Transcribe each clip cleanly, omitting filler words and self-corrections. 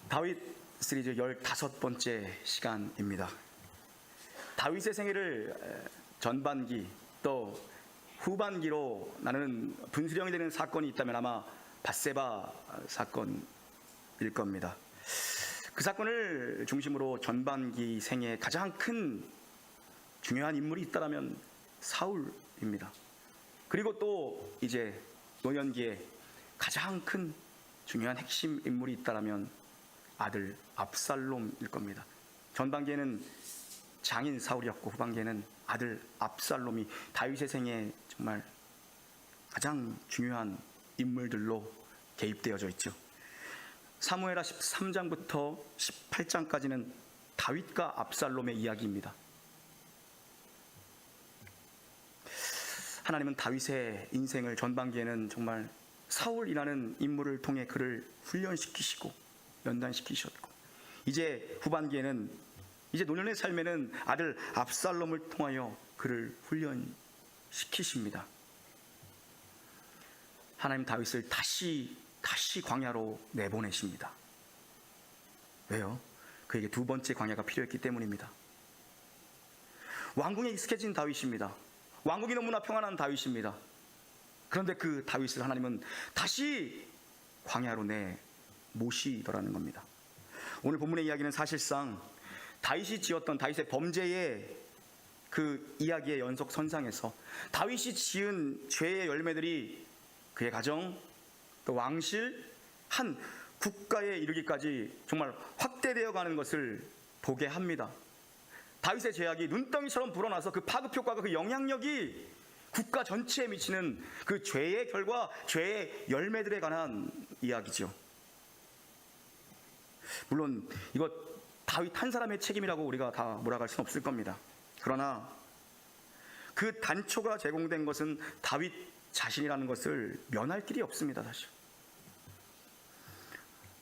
다윗 시리즈 15번째 시간입니다. 다윗의 생애를 전반기 또 후반기로 나는 분수령이 되는 사건이 있다면 아마 밧세바 사건일 겁니다. 그 사건을 중심으로 전반기 생애에 가장 큰 중요한 인물이 있다면 사울입니다. 그리고 또 이제 노년기에 가장 큰 중요한 핵심 인물이 있다면 아들 압살롬일 겁니다. 전반기에는 장인 사울이었고 후반기에는 아들 압살롬이 다윗의 생애에 정말 가장 중요한 인물들로 개입되어져 있죠. 사무엘하 13장부터 18장까지는 다윗과 압살롬의 이야기입니다. 하나님은 다윗의 인생을 전반기에는 정말 사울이라는 인물을 통해 그를 훈련시키시고 연단시키셨고, 이제 후반기에는 이제 노년의 삶에는 아들 압살롬을 통하여 그를 훈련시키십니다. 하나님 다윗을 다시 광야로 내보내십니다. 왜요? 그에게 두 번째 광야가 필요했기 때문입니다. 왕궁에 익숙해진 다윗입니다. 왕국이 너무나 평안한 다윗입니다. 그런데 그 다윗을 하나님은 다시 광야로 모시더라는 겁니다. 오늘 본문의 이야기는 사실상 다윗이 지었던 다윗의 범죄의 그 이야기의 연속선상에서 다윗이 지은 죄의 열매들이 그의 가정 또 왕실 한 국가에 이르기까지 정말 확대되어 가는 것을 보게 합니다. 다윗의 죄악이 눈덩이처럼 불어나서 그 파급 효과가, 그 영향력이 국가 전체에 미치는 그 죄의 결과, 죄의 열매들에 관한 이야기죠. 물론 이것 다윗 한 사람의 책임이라고 우리가 다 몰아갈 수는 없을 겁니다. 그러나 그 단초가 제공된 것은 다윗 자신이라는 것을 면할 길이 없습니다. 사실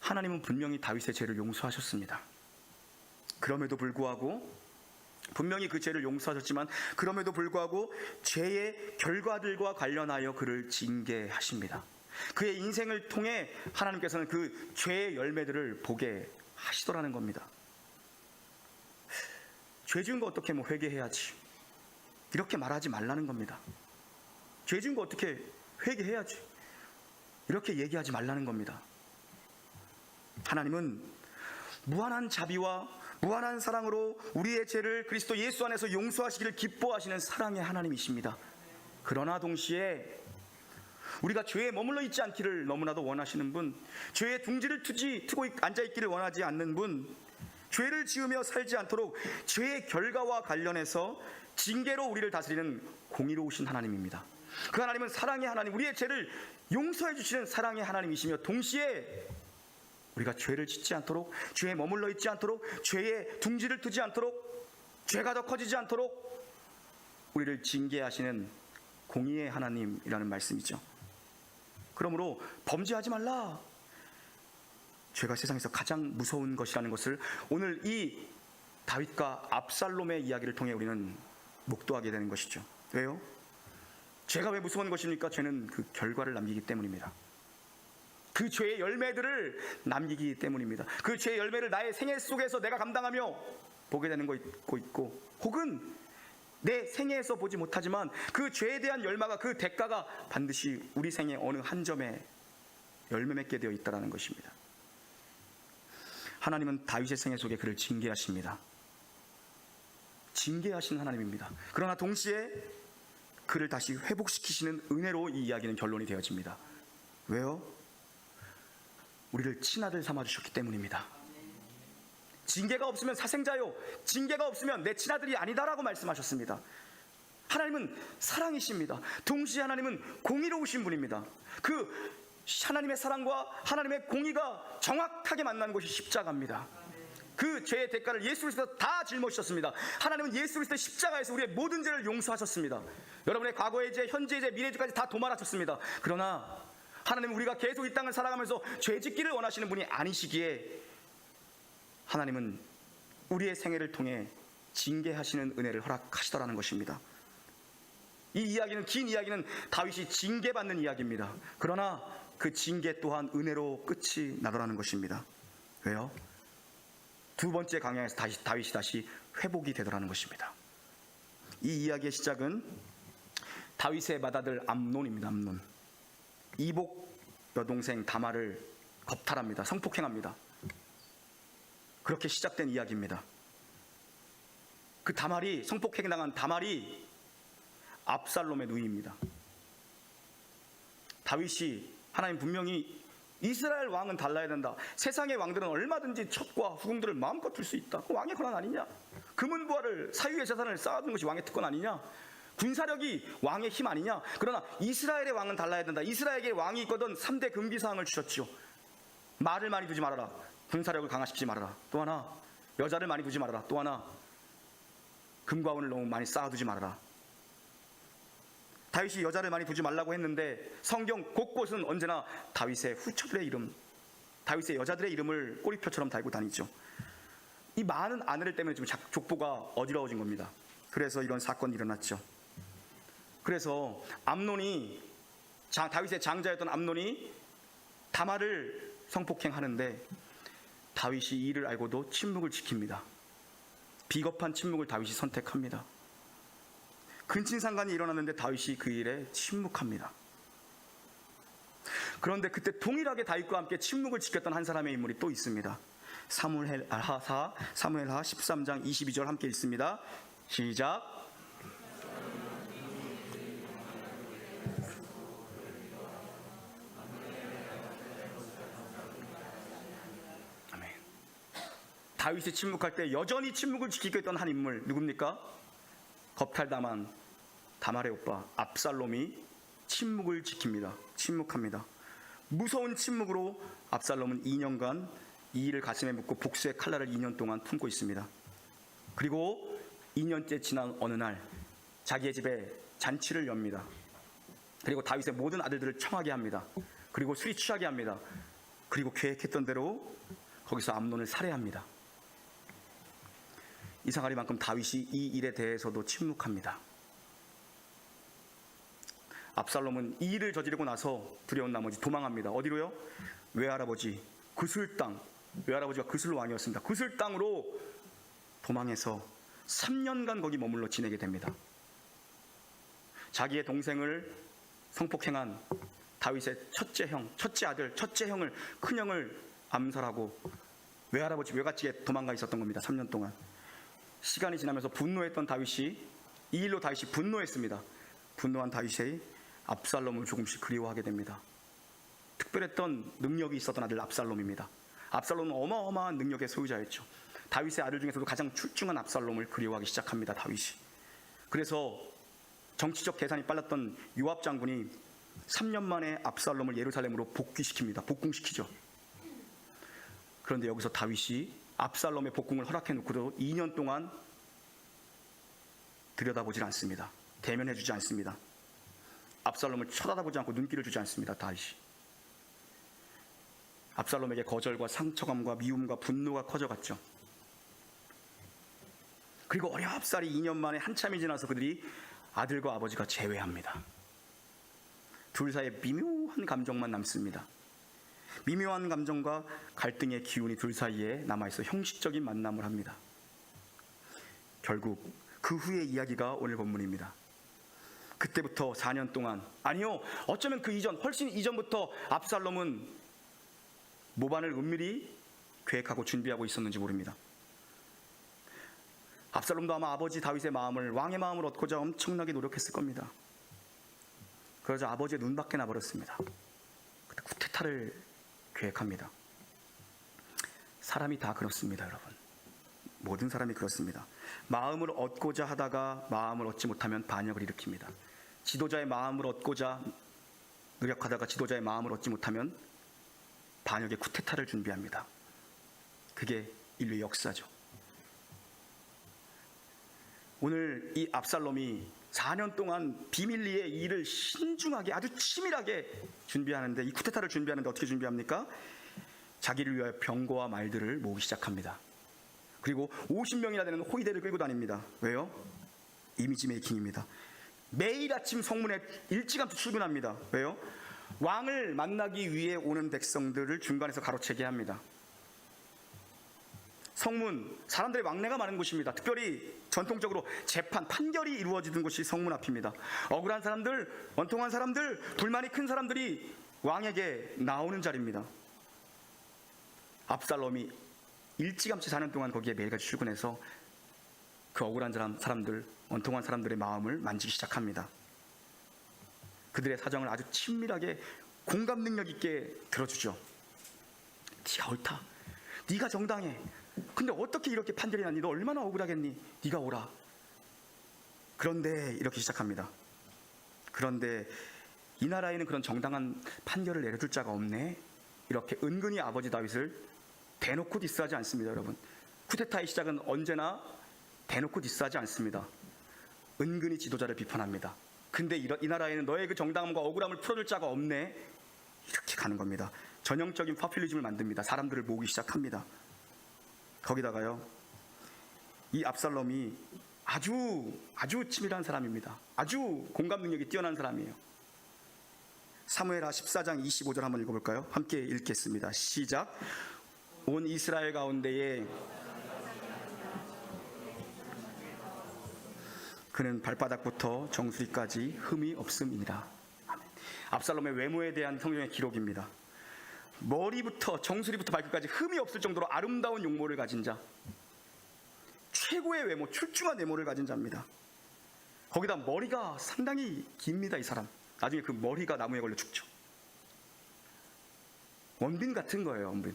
하나님은 분명히 다윗의 죄를 용서하셨습니다. 그럼에도 불구하고 분명히 그 죄를 용서하셨지만 그럼에도 불구하고 죄의 결과들과 관련하여 그를 징계하십니다. 그의 인생을 통해 하나님께서는 그 죄의 열매들을 보게 하시더라는 겁니다. 죄 지은 거 어떻게 회개해야지, 이렇게 말하지 말라는 겁니다. 죄 지은 거 어떻게 회개해야지, 이렇게 얘기하지 말라는 겁니다. 하나님은 무한한 자비와 무한한 사랑으로 우리의 죄를 그리스도 예수 안에서 용서하시기를 기뻐하시는 사랑의 하나님이십니다. 그러나 동시에 우리가 죄에 머물러 있지 않기를 너무나도 원하시는 분, 죄의 둥지를 트고 앉아있기를 원하지 않는 분, 죄를 지으며 살지 않도록 죄의 결과와 관련해서 징계로 우리를 다스리는 공의로우신 하나님입니다. 그 하나님은 사랑의 하나님, 우리의 죄를 용서해 주시는 사랑의 하나님이시며 동시에 우리가 죄를 짓지 않도록, 죄에 머물러 있지 않도록, 죄의 둥지를 트지 않도록, 죄가 더 커지지 않도록 우리를 징계하시는 공의의 하나님이라는 말씀이죠. 그러므로 범죄하지 말라, 죄가 세상에서 가장 무서운 것이라는 것을 오늘 이 다윗과 압살롬의 이야기를 통해 우리는 목도하게 되는 것이죠. 왜요? 죄가 왜 무서운 것입니까? 죄는 그 결과를 남기기 때문입니다. 그 죄의 열매들을 남기기 때문입니다. 그 죄의 열매를 나의 생애 속에서 내가 감당하며 보게 되는 거 있고, 혹은 내 생애에서 보지 못하지만 그 죄에 대한 열매가, 그 대가가 반드시 우리 생애 어느 한 점에 열매 맺게 되어 있다는 것입니다. 하나님은 다윗의 생애 속에 그를 징계하십니다. 징계하시는 하나님입니다. 그러나 동시에 그를 다시 회복시키시는 은혜로 이 이야기는 결론이 되어집니다. 왜요? 우리를 친아들 삼아주셨기 때문입니다. 징계가 없으면 사생자요, 징계가 없으면 내 친아들이 아니다라고 말씀하셨습니다. 하나님은 사랑이십니다. 동시에 하나님은 공의로우신 분입니다. 그 하나님의 사랑과 하나님의 공의가 정확하게 만난 곳이 십자가입니다. 그 죄의 대가를 예수 그리스도에서 다 짊어지셨습니다. 하나님은 예수 그리스도의 십자가에서 우리의 모든 죄를 용서하셨습니다. 여러분의 과거의 죄, 현재의 죄, 미래의 죄까지 다 도말하셨습니다. 그러나 하나님은 우리가 계속 이 땅을 살아가면서 죄 짓기를 원하시는 분이 아니시기에 하나님은 우리의 생애를 통해 징계하시는 은혜를 허락하시더라는 것입니다. 이 이야기는, 긴 이야기는 다윗이 징계받는 이야기입니다. 그러나 그 징계 또한 은혜로 끝이 나더라는 것입니다. 왜요? 두 번째 강야에서 다윗이 다시 회복이 되더라는 것입니다. 이 이야기의 시작은 다윗의 맏아들 암논입니다. 암논. 이복 여동생 다말을 겁탈합니다. 성폭행합니다. 그렇게 시작된 이야기입니다. 그 다말이, 성폭행당한 다말이 압살롬의 누이입니다. 다윗이, 하나님 분명히 이스라엘 왕은 달라야 된다. 세상의 왕들은 얼마든지 첩과 후궁들을 마음껏 둘 수 있다. 왕의 권한 아니냐? 금은부화를, 사유의 재산을 쌓아두는 것이 왕의 특권 아니냐? 군사력이 왕의 힘 아니냐? 그러나 이스라엘의 왕은 달라야 된다. 이스라엘에게 왕이 있거든 3대 금기사항을 주셨지요. 말을 많이 두지 말아라. 군사력을 강화시키지 말아라. 또 하나, 여자를 많이 두지 말아라. 또 하나, 금과 은을 너무 많이 쌓아두지 말아라. 다윗이 여자를 많이 두지 말라고 했는데 성경 곳곳은 언제나 다윗의 후처들의 이름, 다윗의 여자들의 이름을 꼬리표처럼 달고 다니죠. 이 많은 아내들 때문에 지금 족보가 어지러워진 겁니다. 그래서 이런 사건이 일어났죠. 그래서 암논이, 다윗의 장자였던 암논이 다말을 성폭행하는데 다윗이 이 일을 알고도 침묵을 지킵니다. 비겁한 침묵을 다윗이 선택합니다. 근친상간이 일어났는데 다윗이 그 일에 침묵합니다. 그런데 그때 동일하게 다윗과 함께 침묵을 지켰던 한 사람의 인물이 또 있습니다. 사무엘하 13장 22절 함께 읽습니다. 시작. 아멘. 다윗이 침묵할 때 여전히 침묵을 지키고 있던 한 인물 누굽니까? 겁탈당한 다말의 오빠 압살롬이 침묵을 지킵니다. 침묵합니다. 무서운 침묵으로 압살롬은 2년간 이 일을 가슴에 묻고 복수의 칼날을 2년 동안 품고 있습니다. 그리고 2년째 지난 어느 날 자기의 집에 잔치를 엽니다. 그리고 다윗의 모든 아들들을 청하게 합니다. 그리고 술이 취하게 합니다. 그리고 계획했던 대로 거기서 암논을 살해합니다. 이상하리만큼 다윗이 이 일에 대해서도 침묵합니다. 압살롬은 이 일을 저지르고 나서 두려운 나머지 도망합니다. 어디로요? 외할아버지 그술 땅, 외할아버지가 그술 왕이었습니다. 그술 땅으로 도망해서 3년간 거기 머물러 지내게 됩니다. 자기의 동생을 성폭행한 다윗의 첫째 형, 첫째 아들, 첫째 형을, 큰형을 암살하고 외할아버지 외갓집에 도망가 있었던 겁니다. 3년 동안. 시간이 지나면서 분노했던 다윗이, 이 일로 다윗이 분노했습니다. 분노한 다윗이 압살롬을 조금씩 그리워하게 됩니다. 특별했던 능력이 있었던 아들 압살롬입니다. 압살롬은 어마어마한 능력의 소유자였죠. 다윗의 아들 중에서도 가장 출중한 압살롬을 그리워하기 시작합니다. 다윗이. 그래서 정치적 계산이 빨랐던 요압 장군이 3년 만에 압살롬을 예루살렘으로 복귀시킵니다. 복궁시키죠. 그런데 여기서 다윗이 압살롬의 복궁을 허락해 놓고도 2년 동안 들여다보질 않습니다. 대면해주지 않습니다. 압살롬을 쳐다보지 않고 눈길을 주지 않습니다. 다윗이. 압살롬에게 거절과 상처감과 미움과 분노가 커져갔죠. 그리고 어렵사리 2년 만에 한참이 지나서 그들이 아들과 아버지가 재회합니다. 둘 사이에 미묘한 감정만 남습니다. 미묘한 감정과 갈등의 기운이 둘 사이에 남아있어 형식적인 만남을 합니다. 결국 그 후의 이야기가 오늘 본문입니다. 그때부터 4년 동안, 아니요, 어쩌면 그 이전, 훨씬 이전부터 압살롬은 모반을 은밀히 계획하고 준비하고 있었는지 모릅니다. 압살롬도 아마 아버지 다윗의 마음을, 왕의 마음을 얻고자 엄청나게 노력했을 겁니다. 그러자 아버지의 눈밖에 나버렸습니다. 그때 쿠데타를 계획합니다. 사람이 다 그렇습니다, 여러분. 모든 사람이 그렇습니다. 마음을 얻고자 하다가 마음을 얻지 못하면 반역을 일으킵니다. 지도자의 마음을 얻고자 노력하다가 지도자의 마음을 얻지 못하면 반역의 쿠데타를 준비합니다. 그게 인류의 역사죠. 오늘 이 압살롬이 4년 동안 비밀리에 이 일을 신중하게, 아주 치밀하게 준비하는데, 이 쿠데타를 준비하는데 어떻게 준비합니까? 자기를 위하여 병거와 말들을 모으기 시작합니다. 그리고 50명이나 되는 호위대를 끌고 다닙니다. 왜요? 이미지 메이킹입니다. 매일 아침 성문에 일찌감치 출근합니다. 왜요? 왕을 만나기 위해 오는 백성들을 중간에서 가로채게 합니다. 성문, 사람들의 왕래가 많은 곳입니다. 특별히 전통적으로 재판, 판결이 이루어지는 곳이 성문 앞입니다. 억울한 사람들, 원통한 사람들, 불만이 큰 사람들이 왕에게 나오는 자리입니다. 압살롬이 일찌감치 사는 동안 거기에 매일같이 출근해서 그 억울한 사람들, 원통한 사람들의 마음을 만지기 시작합니다. 그들의 사정을 아주 친밀하게 공감 능력 있게 들어주죠. 네가 옳다, 네가 정당해, 근데 어떻게 이렇게 판결이 났니? 너 얼마나 억울하겠니? 네가 오라. 그런데 이렇게 시작합니다. 그런데 이 나라에는 그런 정당한 판결을 내려줄 자가 없네. 이렇게 은근히 아버지 다윗을 대놓고 디스하지 않습니다. 여러분, 쿠데타의 시작은 언제나 대놓고 디스하지 않습니다. 은근히 지도자를 비판합니다. 근데 이 나라에는 너의 그 정당함과 억울함을 풀어줄 자가 없네. 이렇게 가는 겁니다. 전형적인 파퓰리즘을 만듭니다. 사람들을 모으기 시작합니다. 거기다가요, 이 압살롬이 아주 치밀한 사람입니다. 아주 공감 능력이 뛰어난 사람이에요. 사무엘하 14장 25절 한번 읽어볼까요? 함께 읽겠습니다. 시작. 온 이스라엘 가운데에 그는 발바닥부터 정수리까지 흠이 없음이니라. 압살롬의 외모에 대한 성경의 기록입니다. 머리부터 정수리부터 발끝까지 흠이 없을 정도로 아름다운 용모를 가진 자, 최고의 외모, 출중한 외모를 가진 자입니다. 거기다 머리가 상당히 깁니다. 이 사람 나중에 그 머리가 나무에 걸려 죽죠. 원빈 같은 거예요. 원빈.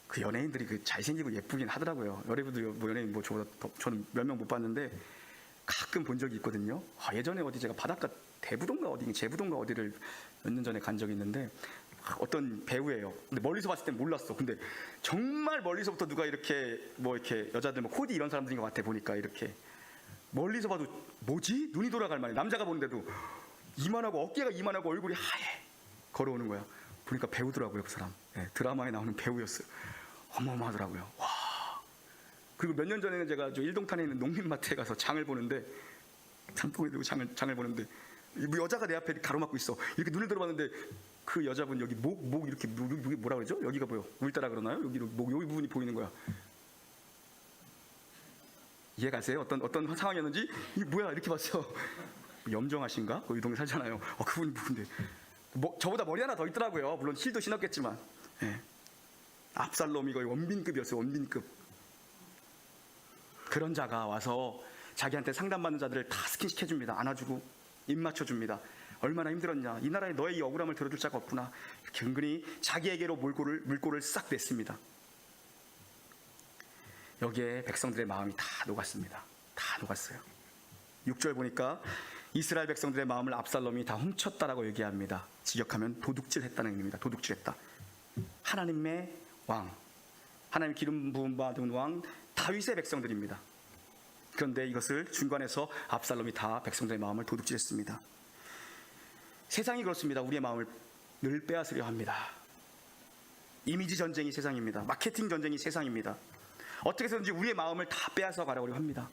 그 연예인들이 그 잘생기고 예쁘긴 하더라고요. 여러분들 뭐 연예인 뭐 저는 몇 명 못 봤는데 가끔 본 적이 있거든요. 예전에 어디 제가 바닷가 대부동가 어디 제부동가 어디를 몇 년 전에 간 적이 있는데 어떤 배우예요. 근데 멀리서 봤을 땐 몰랐어. 근데 정말 멀리서부터 누가 이렇게 뭐 이렇게 여자들 뭐 코디 이런 사람들인 것 같아. 보니까 이렇게 멀리서 봐도 뭐지? 눈이 돌아갈 만해. 남자가 보는데도 이만하고 어깨가 이만하고 얼굴이 하얘 걸어오는 거야. 보니까 배우더라고요. 그 사람. 네, 드라마에 나오는 배우였어요. 어마어마하더라고요. 와. 그리고 몇 년 전에는 제가 저 일동탄에 있는 농민마트에 가서 장을 보는데, 장통에 들고 장을 보는데 여자가 내 앞에 가로막고 있어. 이렇게 눈을 들어봤는데 그 여자분 여기 목 이렇게 뭐라 그러죠? 여기가 보여. 울따라 그러나요? 여기 부분이 보이는 거야. 이해가세요? 어떤 상황이었는지? 이게 뭐야? 이렇게 봤어. 염정하신가? 거기 동네 살잖아요. 그분이 누군데? 저보다 머리 하나 더 있더라고요. 물론 힐도 신었겠지만. 네. 압살롬이 거의 원빈급이었어요. 원빈급. 그런 자가 와서 자기한테 상담받는 자들을 다 스킨시켜줍니다. 안아주고 입 맞춰줍니다. 얼마나 힘들었냐. 이 나라에 너의 이 억울함을 들어줄 자가 없구나. 이렇게 은근히 자기에게로 물꼬를 싹 냈습니다. 여기에 백성들의 마음이 다 녹았습니다. 다 녹았어요. 6절 보니까 이스라엘 백성들의 마음을 압살롬이 다 훔쳤다라고 얘기합니다. 직역하면 도둑질했다는 의미입니다. 도둑질했다. 하나님의 왕, 하나님 기름 부음 받은 왕 다윗의 백성들입니다. 그런데 이것을 중간에서 압살롬이 다 백성들의 마음을 도둑질했습니다. 세상이 그렇습니다. 우리의 마음을 늘 빼앗으려 합니다. 이미지 전쟁이 세상입니다. 마케팅 전쟁이 세상입니다. 어떻게 해서든지 우리의 마음을 다 빼앗아 가려고 합니다.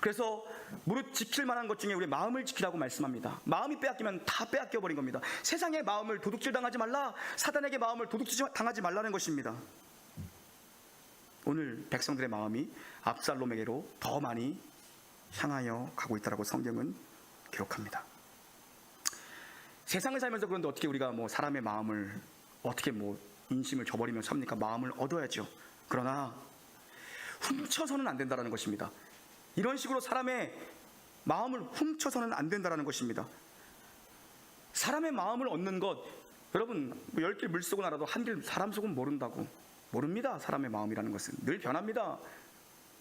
그래서 무릇 지킬 만한 것 중에 우리의 마음을 지키라고 말씀합니다. 마음이 빼앗기면 다 빼앗겨버린 겁니다. 세상의 마음을 도둑질 당하지 말라, 사단에게 마음을 도둑질 당하지 말라는 것입니다. 오늘 백성들의 마음이 압살롬에게로 더 많이 향하여 가고 있다라고 성경은 기록합니다. 세상을 살면서 그런데 어떻게 우리가 뭐 사람의 마음을 어떻게 뭐 인심을 저버리면 삽니까? 마음을 얻어야죠. 그러나 훔쳐서는 안 된다는 것입니다. 이런 식으로 사람의 마음을 훔쳐서는 안 된다는 것입니다. 사람의 마음을 얻는 것, 여러분 10길 물속은 알아도 한 길 사람 속은 모른다고. 모릅니다. 사람의 마음이라는 것은 늘 변합니다.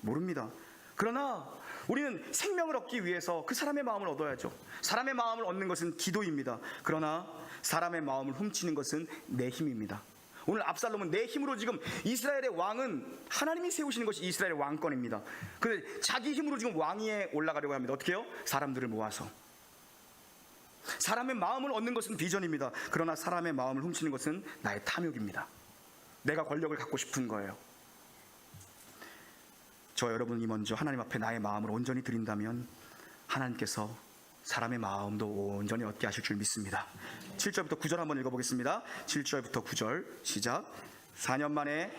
모릅니다. 그러나 우리는 생명을 얻기 위해서 그 사람의 마음을 얻어야죠. 사람의 마음을 얻는 것은 기도입니다. 그러나 사람의 마음을 훔치는 것은 내 힘입니다. 오늘 압살롬은 내 힘으로 지금 이스라엘의 왕은 하나님이 세우시는 것이 이스라엘의 왕권입니다. 그런데 자기 힘으로 지금 왕위에 올라가려고 합니다. 어떻게 해요? 사람들을 모아서. 사람의 마음을 얻는 것은 비전입니다. 그러나 사람의 마음을 훔치는 것은 나의 탐욕입니다. 내가 권력을 갖고 싶은 거예요. 저 여러분이 먼저 하나님 앞에 나의 마음을 온전히 드린다면 하나님께서 사람의 마음도 온전히 얻게 하실 줄 믿습니다. 7절부터 9절 한번 읽어보겠습니다. 7절부터 9절 시작. 4년 만에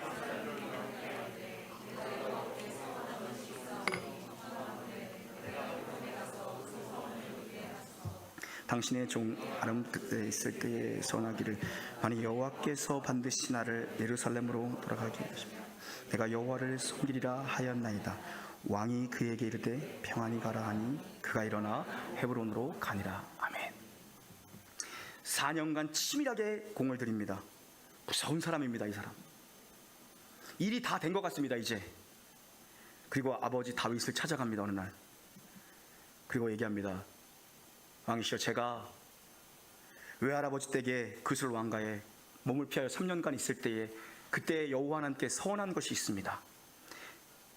당신의 종 아람 그때 있을 때에 선하기를 만일 여호와께서 반드시 나를 예루살렘으로 돌아가게 하십니다. 내가 여호와를 섬기리라 하였나이다. 왕이 그에게 이르되 평안히 가라 하니 그가 일어나 헤브론으로 가니라. 아멘. 4년간 치밀하게 공을 들입니다. 무서운 사람입니다. 이 사람 일이 다 된 것 같습니다. 이제 그리고 아버지 다윗을 찾아갑니다. 어느 날 그리고 얘기합니다. 왕이시여, 제가 외할아버지 댁에 그술 왕가에 몸을 피하여 3년간 있을 때에 그때 여호와 하나님께 서원한 것이 있습니다.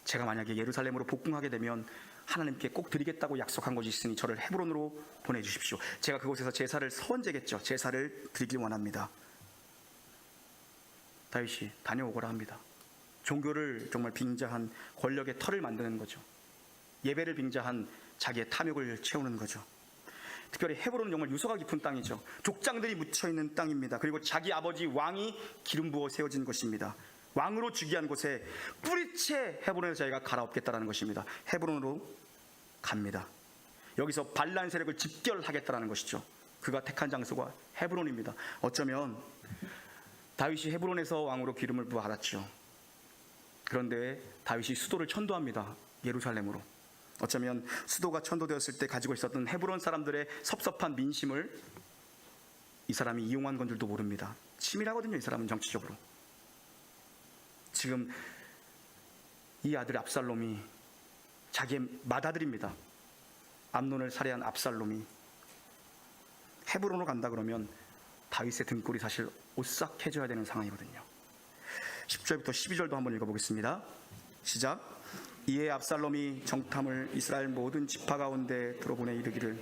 제가 만약에 예루살렘으로 복궁하게 되면 하나님께 꼭 드리겠다고 약속한 것이 있으니 저를 헤브론으로 보내주십시오. 제가 그곳에서 제사를 서원제겠죠. 제사를 드리길 원합니다. 다윗이 다녀오거라 합니다. 종교를 정말 빙자한 권력의 털을 만드는 거죠. 예배를 빙자한 자기의 탐욕을 채우는 거죠. 특별히 헤브론은 정말 유서가 깊은 땅이죠. 족장들이 묻혀있는 땅입니다. 그리고 자기 아버지 왕이 기름 부어 세워진 곳입니다. 왕으로 즉위한 곳에 뿌리채 헤브론에서 자기가 갈아엎겠다는 것입니다. 헤브론으로 갑니다. 여기서 반란 세력을 집결하겠다는 것이죠. 그가 택한 장소가 헤브론입니다. 어쩌면 다윗이 헤브론에서 왕으로 기름을 부어받았죠. 그런데 다윗이 수도를 천도합니다. 예루살렘으로. 어쩌면 수도가 천도되었을 때 가지고 있었던 헤브론 사람들의 섭섭한 민심을 이 사람이 이용한 건 줄도 모릅니다. 치밀하거든요. 이 사람은 정치적으로. 지금 이 아들 압살롬이 자기의 맏아들입니다. 암논을 살해한 압살롬이 헤브론으로 간다 그러면 다윗의 등골이 사실 오싹해져야 되는 상황이거든요. 10절부터 12절도 한번 읽어보겠습니다. 시작. 이에 압살롬이 정탐을 이스라엘 모든 지파 가운데 들어보내 이르기를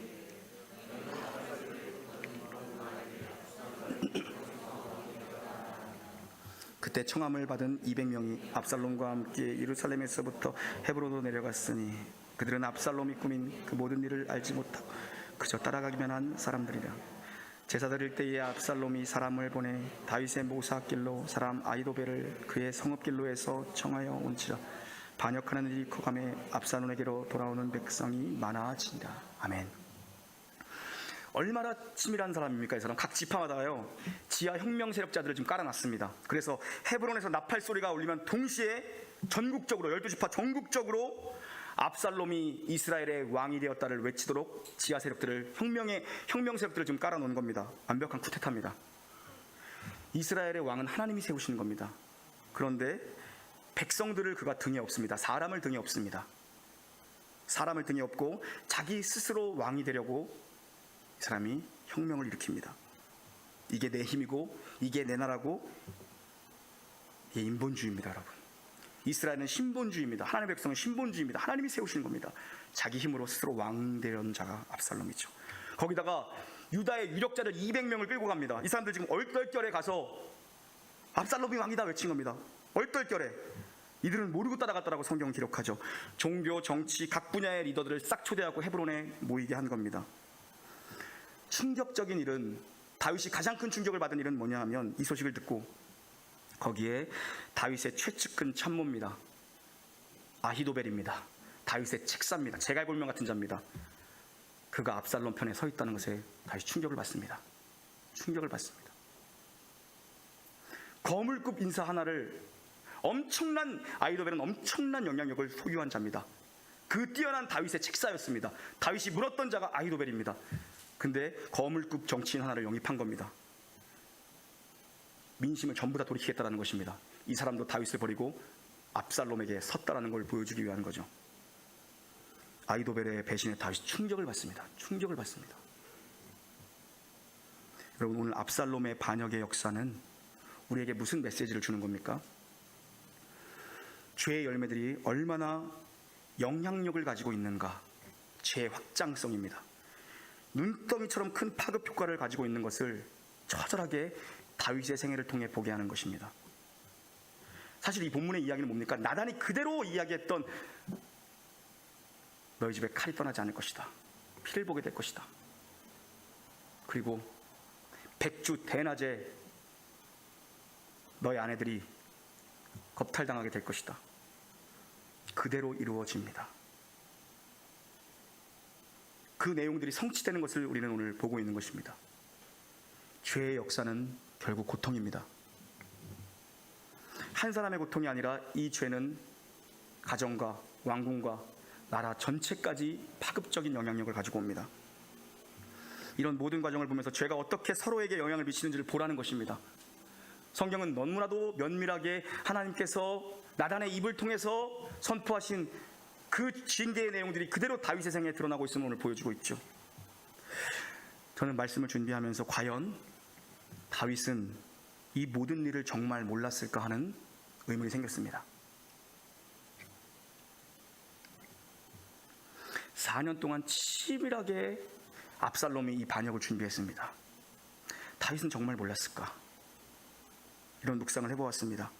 그때 청함을 받은 200명이 압살롬과 함께 예루살렘에서부터 헤브론으로 내려갔으니 그들은 압살롬이 꾸민 그 모든 일을 알지 못하고 그저 따라가기만 한 사람들이라. 제사 드릴 때에 압살롬이 사람을 보내 다윗의 모사길로 사람 아히도벨을 그의 성읍길로에서 청하여 온지라. 반역하는 일이 커감에 압살롬에게로 돌아오는 백성이 많아지니라. 아멘. 얼마나 치밀한 사람입니까? 이 사람 각 지파마다요 지하 혁명 세력자들을 지금 깔아놨습니다. 그래서 헤브론에서 나팔 소리가 울리면 동시에 전국적으로 12지파 전국적으로 압살롬이 이스라엘의 왕이 되었다를 외치도록 지하 세력들을 혁명 세력들을 지금 깔아놓은 겁니다. 완벽한 쿠데타입니다. 이스라엘의 왕은 하나님이 세우시는 겁니다. 그런데 백성들을 그가 등에 업습니다. 사람을 등에 업습니다. 사람을 등에 업고 자기 스스로 왕이 되려고 이 사람이 혁명을 일으킵니다. 이게 내 힘이고 이게 내 나라고. 이게 인본주의입니다. 여러분, 이스라엘은 신본주의입니다. 하나님의 백성은 신본주의입니다. 하나님이 세우신 겁니다. 자기 힘으로 스스로 왕 되려는 자가 압살롬이죠. 거기다가 유다의 유력자들 200명을 끌고 갑니다. 이 사람들 지금 얼떨결에 가서 압살롬이 왕이다 외친 겁니다. 얼떨결에. 이들은 모르고 따라갔다라고 성경은 기록하죠. 종교, 정치, 각 분야의 리더들을 싹 초대하고 헤브론에 모이게 한 겁니다. 충격적인 일은, 다윗이 가장 큰 충격을 받은 일은 뭐냐 하면 이 소식을 듣고 거기에 다윗의 최측근 참모입니다. 아히도벨입니다. 다윗의 책사입니다. 제갈볼명 같은 자입니다. 그가 압살롬 편에 서 있다는 것에 다시 충격을 받습니다. 충격을 받습니다. 거물급 인사 하나를 아히도벨은 엄청난 영향력을 소유한 자입니다. 그 뛰어난 다윗의 책사였습니다. 다윗이 물었던 자가 아히도벨입니다. 근데 거물급 정치인 하나를 영입한 겁니다. 민심을 전부 다 돌이키겠다는 것입니다. 이 사람도 다윗을 버리고 압살롬에게 섰다라는 걸 보여주기 위한 거죠. 아히도벨의 배신에 다윗이 충격을 받습니다. 충격을 받습니다. 여러분, 오늘 압살롬의 반역의 역사는 우리에게 무슨 메시지를 주는 겁니까? 죄의 열매들이 얼마나 영향력을 가지고 있는가. 죄의 확장성입니다. 눈덩이처럼 큰 파급 효과를 가지고 있는 것을 처절하게 다윗의 생애를 통해 보게 하는 것입니다. 사실 이 본문의 이야기는 뭡니까? 나단이 그대로 이야기했던 너희 집에 칼이 떠나지 않을 것이다. 피를 보게 될 것이다. 그리고 백주 대낮에 너희 아내들이 겁탈당하게 될 것이다. 그대로 이루어집니다. 그 내용들이 성취되는 것을 우리는 오늘 보고 있는 것입니다. 죄의 역사는 결국 고통입니다. 한 사람의 고통이 아니라 이 죄는 가정과 왕궁과 나라 전체까지 파급적인 영향력을 가지고 옵니다. 이런 모든 과정을 보면서 죄가 어떻게 서로에게 영향을 미치는지를 보라는 것입니다. 성경은 너무나도 면밀하게 하나님께서 나단의 입을 통해서 선포하신 그 징계의 내용들이 그대로 다윗의 생애에 드러나고 있음을 오늘 보여주고 있죠. 저는 말씀을 준비하면서 과연 다윗은 이 모든 일을 정말 몰랐을까 하는 의문이 생겼습니다. 4년 동안 치밀하게 압살롬이 이 반역을 준비했습니다. 다윗은 정말 몰랐을까? 이런 묵상을 해보았습니다.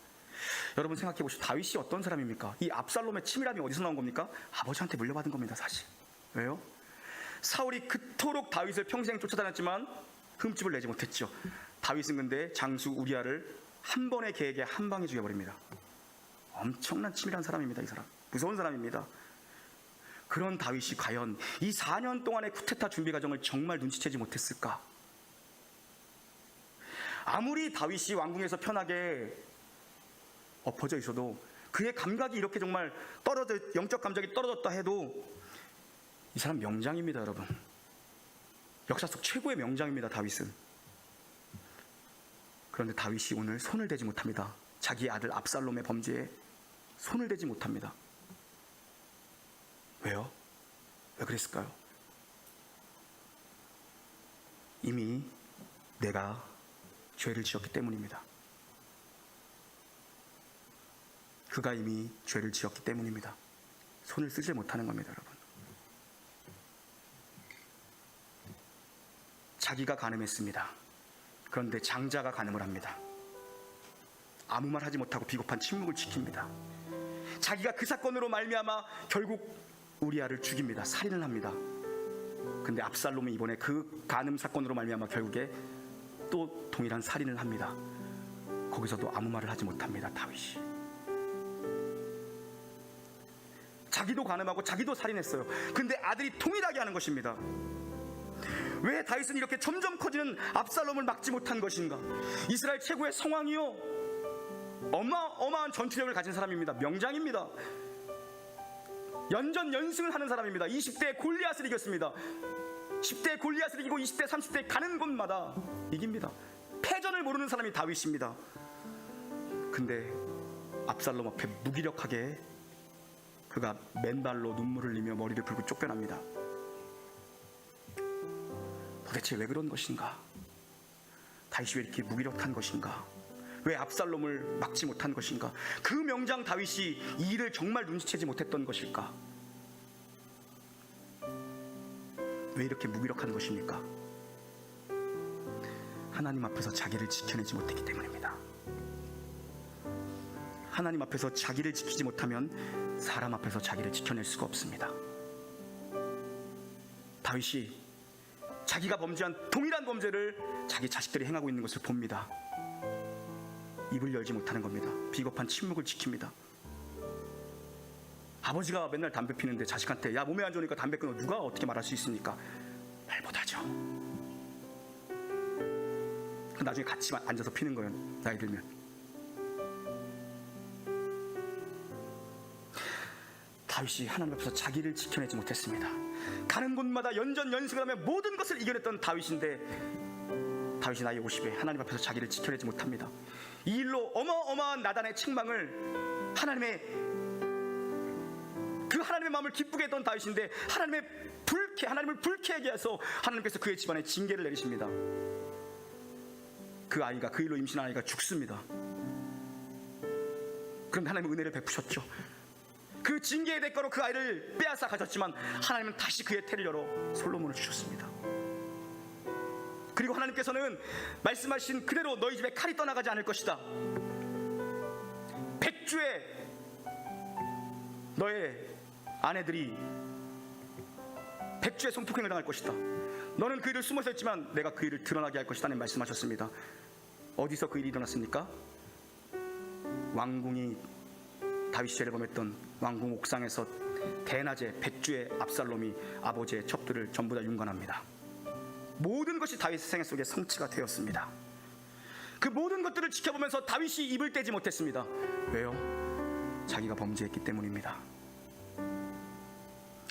여러분 생각해 보시죠. 다윗이 어떤 사람입니까? 이 압살롬의 치밀함이 어디서 나온 겁니까? 아버지한테 물려받은 겁니다. 사실. 왜요? 사울이 그토록 다윗을 평생 쫓아다녔지만 흠집을 내지 못했죠. 다윗은 근데 장수 우리아를 한 번의 계획에 한 방에 죽여버립니다. 엄청난 치밀한 사람입니다. 이 사람 무서운 사람입니다. 그런 다윗이 과연 이 4년 동안의 쿠데타 준비 과정을 정말 눈치채지 못했을까? 아무리 다윗이 왕궁에서 편하게 엎어져 있어도 그의 감각이 이렇게 정말 영적 감정이 떨어졌다 해도 이 사람 명장입니다. 여러분, 역사 속 최고의 명장입니다. 다윗은. 그런데 다윗이 오늘 손을 대지 못합니다. 자기 아들 압살롬의 범죄에 손을 대지 못합니다. 왜요? 왜 그랬을까요? 이미 내가 죄를 지었기 때문입니다. 그가 이미 죄를 지었기 때문입니다. 손을 쓰지 못하는 겁니다. 여러분, 자기가 간음했습니다. 그런데 장자가 간음을 합니다. 아무 말 하지 못하고 비겁한 침묵을 지킵니다. 자기가 그 사건으로 말미암아 결국 우리아를 죽입니다. 살인을 합니다. 근데 압살롬이 이번에 그 간음 사건으로 말미암아 결국에 또 동일한 살인을 합니다. 거기서도 아무 말을 하지 못합니다. 다윗이. 자기도 간음하고 자기도 살인했어요. 근데 아들이 동일하게 하는 것입니다. 왜 다윗은 이렇게 점점 커지는 압살롬을 막지 못한 것인가? 이스라엘 최고의 성왕이요, 어마어마한 전투력을 가진 사람입니다. 명장입니다. 연전연승을 하는 사람입니다. 20대에 골리앗을 이겼습니다. 10대에 골리앗을 이기고 20대 30대에 가는 곳마다 이깁니다. 패전을 모르는 사람이 다윗입니다. 근데 압살롬 앞에 무기력하게 그가 맨발로 눈물을 흘리며 머리를 풀고 쫓겨납니다. 도대체 왜 그런 것인가? 다윗이 왜 이렇게 무기력한 것인가? 왜 압살롬을 막지 못한 것인가? 그 명장 다윗이 이 일을 정말 눈치채지 못했던 것일까? 왜 이렇게 무기력한 것입니까? 하나님 앞에서 자기를 지켜내지 못했기 때문입니다. 하나님 앞에서 자기를 지키지 못하면 사람 앞에서 자기를 지켜낼 수가 없습니다. 다윗이 자기가 범죄한 동일한 범죄를 자기 자식들이 행하고 있는 것을 봅니다. 입을 열지 못하는 겁니다. 비겁한 침묵을 지킵니다. 아버지가 맨날 담배 피는데 자식한테 야 몸에 안 좋으니까 담배 끊어, 누가 어떻게 말할 수 있습니까? 말 못하죠. 나중에 같이 앉아서 피는 거예요. 나이 들면. 다윗이 하나님 앞에서 자기를 지켜내지 못했습니다. 가는 곳마다 연전연승을 하며 모든 것을 이겨냈던 다윗인데 다윗이 나이 50에 하나님 앞에서 자기를 지켜내지 못합니다. 이 일로 어마어마한 나단의 책망을 하나님의 마음을 기쁘게 했던 다윗인데 하나님을 불쾌하게 해서 하나님께서 그의 집안에 징계를 내리십니다. 그 일로 임신한 아이가 죽습니다. 그런데 하나님은 은혜를 베푸셨죠. 그 징계의 대가로 그 아이를 빼앗아 가졌지만 하나님은 다시 그의 태를 열어 솔로몬을 주셨습니다. 그리고 하나님께서는 말씀하신 그대로 너희 집에 칼이 떠나가지 않을 것이다. 100주에 너의 아내들이 100주의 성폭행을 당할 것이다. 너는 그 일을 숨어서 했지만 내가 그 일을 드러나게 할 것이다 는 말씀하셨습니다. 어디서 그 일이 일어났습니까? 왕궁이 다윗이 죄를 범했던 왕궁 옥상에서 대낮에 백주의 압살롬이 아버지의 첩들을 전부 다 윤관합니다. 모든 것이 다윗의 생애 속에 성취가 되었습니다. 그 모든 것들을 지켜보면서 다윗이 입을 떼지 못했습니다. 왜요? 자기가 범죄했기 때문입니다.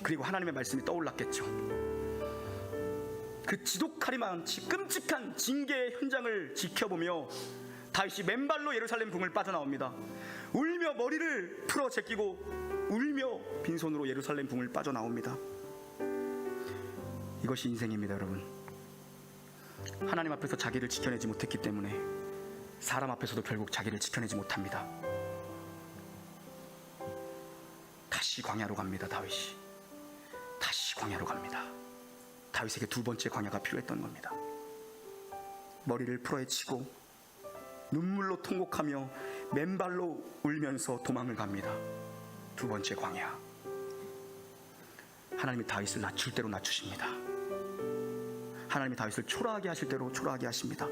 그리고 하나님의 말씀이 떠올랐겠죠. 그 지독하리만 끔찍한 징계의 현장을 지켜보며 다윗이 맨발로 예루살렘 궁을 빠져나옵니다. 울며 머리를 풀어 제끼고 울며 빈손으로 예루살렘 궁을 빠져나옵니다. 이것이 인생입니다, 여러분. 하나님 앞에서 자기를 지켜내지 못했기 때문에 사람 앞에서도 결국 자기를 지켜내지 못합니다. 다시 광야로 갑니다. 다윗이 다시 광야로 갑니다. 다윗에게 두 번째 광야가 필요했던 겁니다. 머리를 풀어헤치고 눈물로 통곡하며 맨발로 울면서 도망을 갑니다. 두 번째 광야. 하나님이 다윗을 낮출 대로 낮추십니다. 하나님이 다윗을 초라하게 하실 대로 초라하게 하십니다.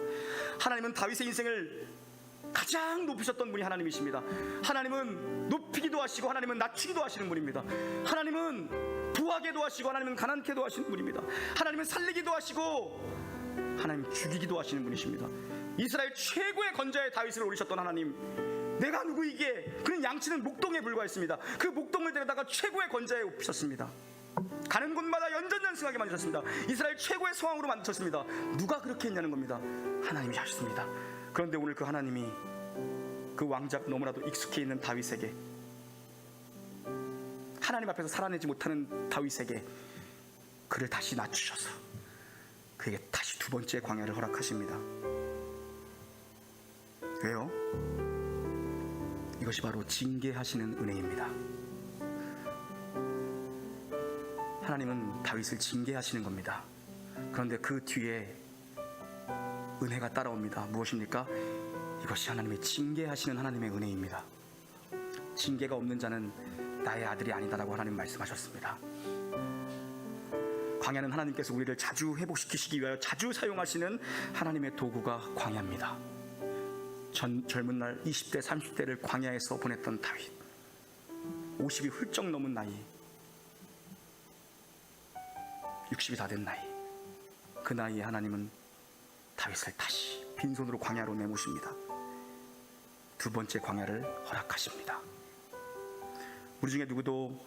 하나님은 다윗의 인생을 가장 높이셨던 분이 하나님이십니다. 하나님은 높이기도 하시고 하나님은 낮추기도 하시는 분입니다. 하나님은 부하게도 하시고 하나님은 가난케도 하시는 분입니다. 하나님은 살리기도 하시고 하나님 죽이기도 하시는 분이십니다. 이스라엘 최고의 건자의 다윗을 오르셨던 하나님, 내가 누구이기에? 그는 양치는 목동에 불과했습니다. 그 목동을 데려다가 최고의 건자에 높이셨습니다. 가는 곳마다 연전연승하게 만드셨습니다. 이스라엘 최고의 성왕으로 만드셨습니다. 누가 그렇게 했냐는 겁니다. 하나님이 하셨습니다. 그런데 오늘 그 하나님이 그 왕작 너무나도 익숙해 있는 다윗에게, 하나님 앞에서 살아내지 못하는 다윗에게 그를 다시 낮추셔서 그에게 다시 두 번째 광야를 허락하십니다. 왜요? 이것이 바로 징계하시는 은혜입니다. 하나님은 다윗을 징계하시는 겁니다. 그런데 그 뒤에 은혜가 따라옵니다. 무엇입니까? 이것이 하나님의 징계하시는 하나님의 은혜입니다. 징계가 없는 자는 나의 아들이 아니다라고 하나님 말씀하셨습니다. 광야는 하나님께서 우리를 자주 회복시키시기 위하여 자주 사용하시는 하나님의 도구가 광야입니다. 젊은 날 20대 30대를 광야에서 보냈던 다윗, 50이 훌쩍 넘은 나이, 60이 다 된 나이, 그 나이에 하나님은 다윗을 다시 빈손으로 광야로 내모십니다. 두 번째 광야를 허락하십니다. 우리 중에 누구도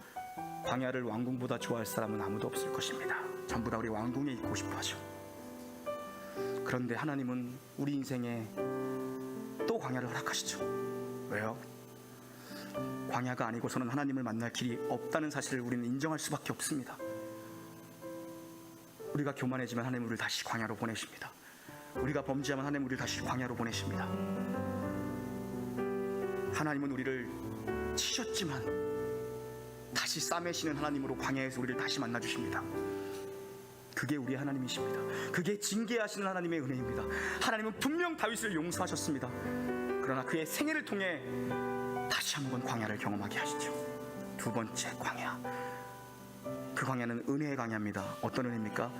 광야를 왕궁보다 좋아할 사람은 아무도 없을 것입니다. 전부 다 우리 왕궁에 있고 싶어 하죠. 그런데 하나님은 우리 인생에 또 광야를 허락하시죠. 왜요? 광야가 아니고서는 하나님을 만날 길이 없다는 사실을 우리는 인정할 수밖에 없습니다. 우리가 교만해지면 하나님 우리를 다시 광야로 보내십니다. 우리가 범죄하면 하나님 우리를 다시 광야로 보내십니다. 하나님은 우리를 치셨지만 다시 싸매시는 하나님으로 광야에서 우리를 다시 만나주십니다. 그게 우리 하나님이십니다. 그게 징계하시는 하나님의 은혜입니다. 하나님은 분명 다윗을 용서하셨습니다. 그러나 그의 생애를 통해 다시 한번 광야를 경험하게 하시죠. 두 번째 광야. 그 광야는 은혜의 광야입니다. 어떤 은혜입니까?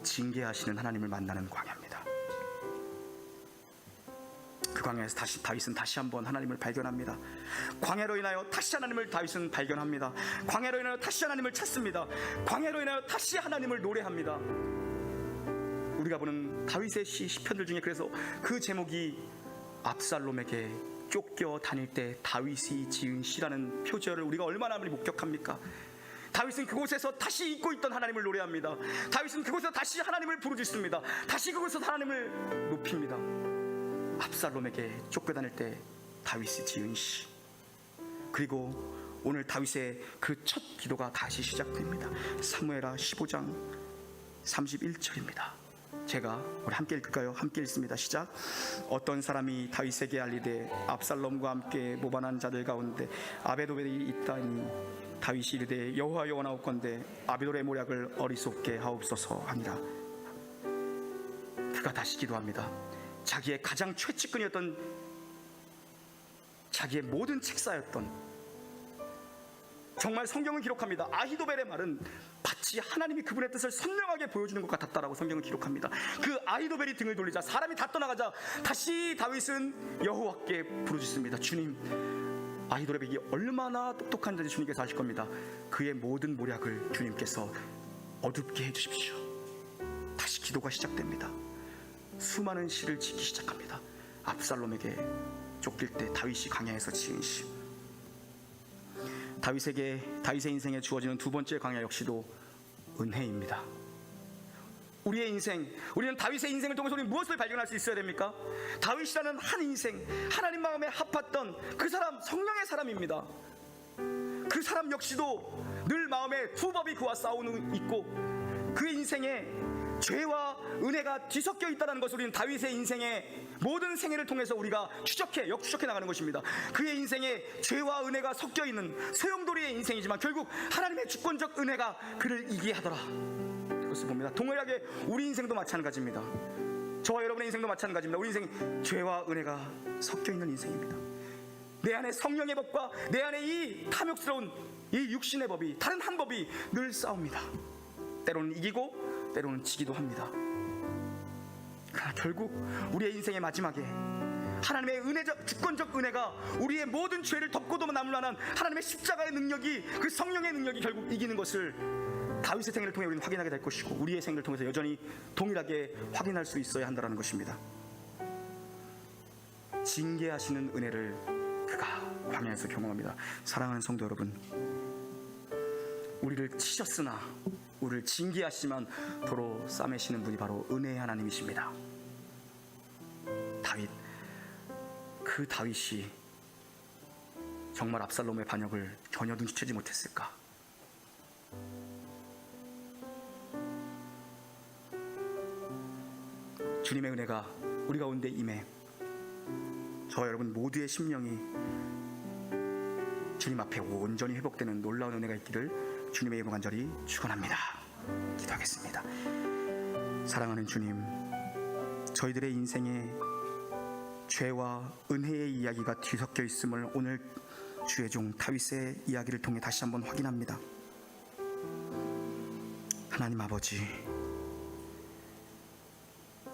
징계하시는 하나님을 만나는 광야입니다. 그 광야에서 다윗은 다시 한번 하나님을 발견합니다. 광야로 인하여 다시 하나님을 다윗은 발견합니다. 광야로 인하여 다시 하나님을 찾습니다. 광야로 인하여 다시 하나님을 노래합니다. 우리가 보는 다윗의 시편들 중에 그래서 그 제목이 압살롬에게 쫓겨 다닐 때 다윗이 지은 시라는 표절을 우리가 얼마나 많이 목격합니까? 다윗은 그곳에서 다시 잊고 있던 하나님을 노래합니다. 다윗은 그곳에서 다시 하나님을 부르짖습니다. 다시 그곳에서 하나님을 높입니다. 압살롬에게 쫓겨다닐 때 다윗이 지은 시, 그리고 오늘 다윗의 그 첫 기도가 다시 시작됩니다. 사무엘하 15장 31절입니다. 제가 우리 함께 읽을까요? 함께 읽습니다. 시작. 어떤 사람이 다윗에게 알리되 압살롬과 함께 모반한 자들 가운데 아베도벨이 있다니 다윗이 이르되 여호와여 원하옵건대 아비돌의 모략을 어리석게 하옵소서 하니라. 그가 다시 기도합니다. 자기의 가장 최측근이었던, 자기의 모든 책사였던, 정말 성경은 기록합니다. 아히도벨의 말은 마치 하나님이 그분의 뜻을 선명하게 보여주는 것 같았다라고 성경은 기록합니다. 그 아히도벨이 등을 돌리자 사람이 다 떠나가자 다시 다윗은 여호와께 부르짖습니다. 주님, 아히도벨이 얼마나 똑똑한 자인지 주님께서 아실 겁니다. 그의 모든 모략을 주님께서 어둡게 해주십시오. 다시 기도가 시작됩니다. 수많은 시를 짓기 시작합니다. 압살롬에게 쫓길 때 다윗이 강야에서 지은 시, 다윗의 인생에 주어지는 두 번째 강야 역시도 은혜입니다. 우리의 인생, 우리는 다윗의 인생을 통해서 우리는 무엇을 발견할 수 있어야 됩니까? 다윗이라는 한 인생, 하나님 마음에 합했던 그 사람, 성령의 사람입니다. 그 사람 역시도 늘 마음에 후법이 그와 싸우는 있고 그 인생에 죄와 은혜가 뒤섞여 있다는 것을 우리는 다윗의 인생의 모든 생애를 통해서 우리가 역추적해 나가는 것입니다. 그의 인생에 죄와 은혜가 섞여 있는 소용돌이의 인생이지만 결국 하나님의 주권적 은혜가 그를 이기게 하더라. 그것을 봅니다. 동일하게 우리 인생도 마찬가지입니다. 저와 여러분의 인생도 마찬가지입니다. 우리 인생 죄와 은혜가 섞여 있는 인생입니다. 내 안에 성령의 법과 내 안에 이 탐욕스러운 이 육신의 법이, 다른 한 법이 늘 싸웁니다. 때로는 이기고 때로는 지기도 합니다. 그러나 결국 우리의 인생의 마지막에 하나님의 주권적 은혜가 우리의 모든 죄를 덮고도 남을 만한 하나님의 십자가의 능력이, 그 성령의 능력이 결국 이기는 것을 다윗의 생애를 통해 우리는 확인하게 될 것이고 우리의 생애를 통해서 여전히 동일하게 확인할 수 있어야 한다는 것입니다. 징계하시는 은혜를 그가 광야에서 경험합니다. 사랑하는 성도 여러분, 우리를 치셨으나 우리를 징계하시지만 도로 싸매시는 분이 바로 은혜의 하나님이십니다. 그 다윗이 정말 압살롬의 반역을 전혀 눈치채지 못했을까? 주님의 은혜가 우리 가운데 임해 저와 여러분 모두의 심령이 주님 앞에 온전히 회복되는 놀라운 은혜가 있기를 주님의 이름으로 간절히 축원합니다. 기도하겠습니다. 사랑하는 주님, 저희들의 인생에 죄와 은혜의 이야기가 뒤섞여 있음을 오늘 주의 종 다윗의 이야기를 통해 다시 한번 확인합니다. 하나님 아버지,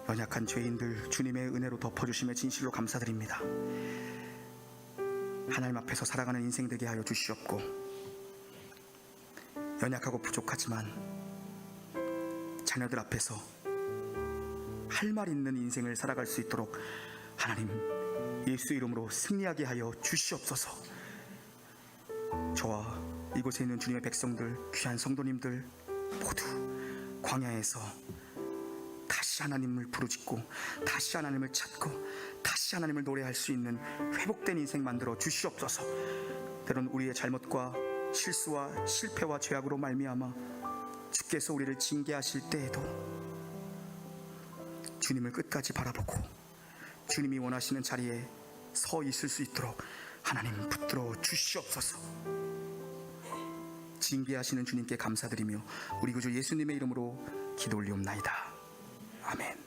연약한 죄인들 주님의 은혜로 덮어주심에 진실로 감사드립니다. 하나님 앞에서 살아가는 인생 되게 하여 주시옵고, 연약하고 부족하지만 자녀들 앞에서 할 말 있는 인생을 살아갈 수 있도록 하나님 예수 이름으로 승리하게 하여 주시옵소서. 저와 이곳에 있는 주님의 백성들, 귀한 성도님들 모두 광야에서 다시 하나님을 부르짖고 다시 하나님을 찾고 다시 하나님을 노래할 수 있는 회복된 인생 만들어 주시옵소서. 때론 우리의 잘못과 실수와 실패와 죄악으로 말미암아 주께서 우리를 징계하실 때에도 주님을 끝까지 바라보고 주님이 원하시는 자리에 서 있을 수 있도록 하나님 붙들어 주시옵소서. 징계하시는 주님께 감사드리며 우리 구주 예수님의 이름으로 기도 올리옵나이다. 아멘.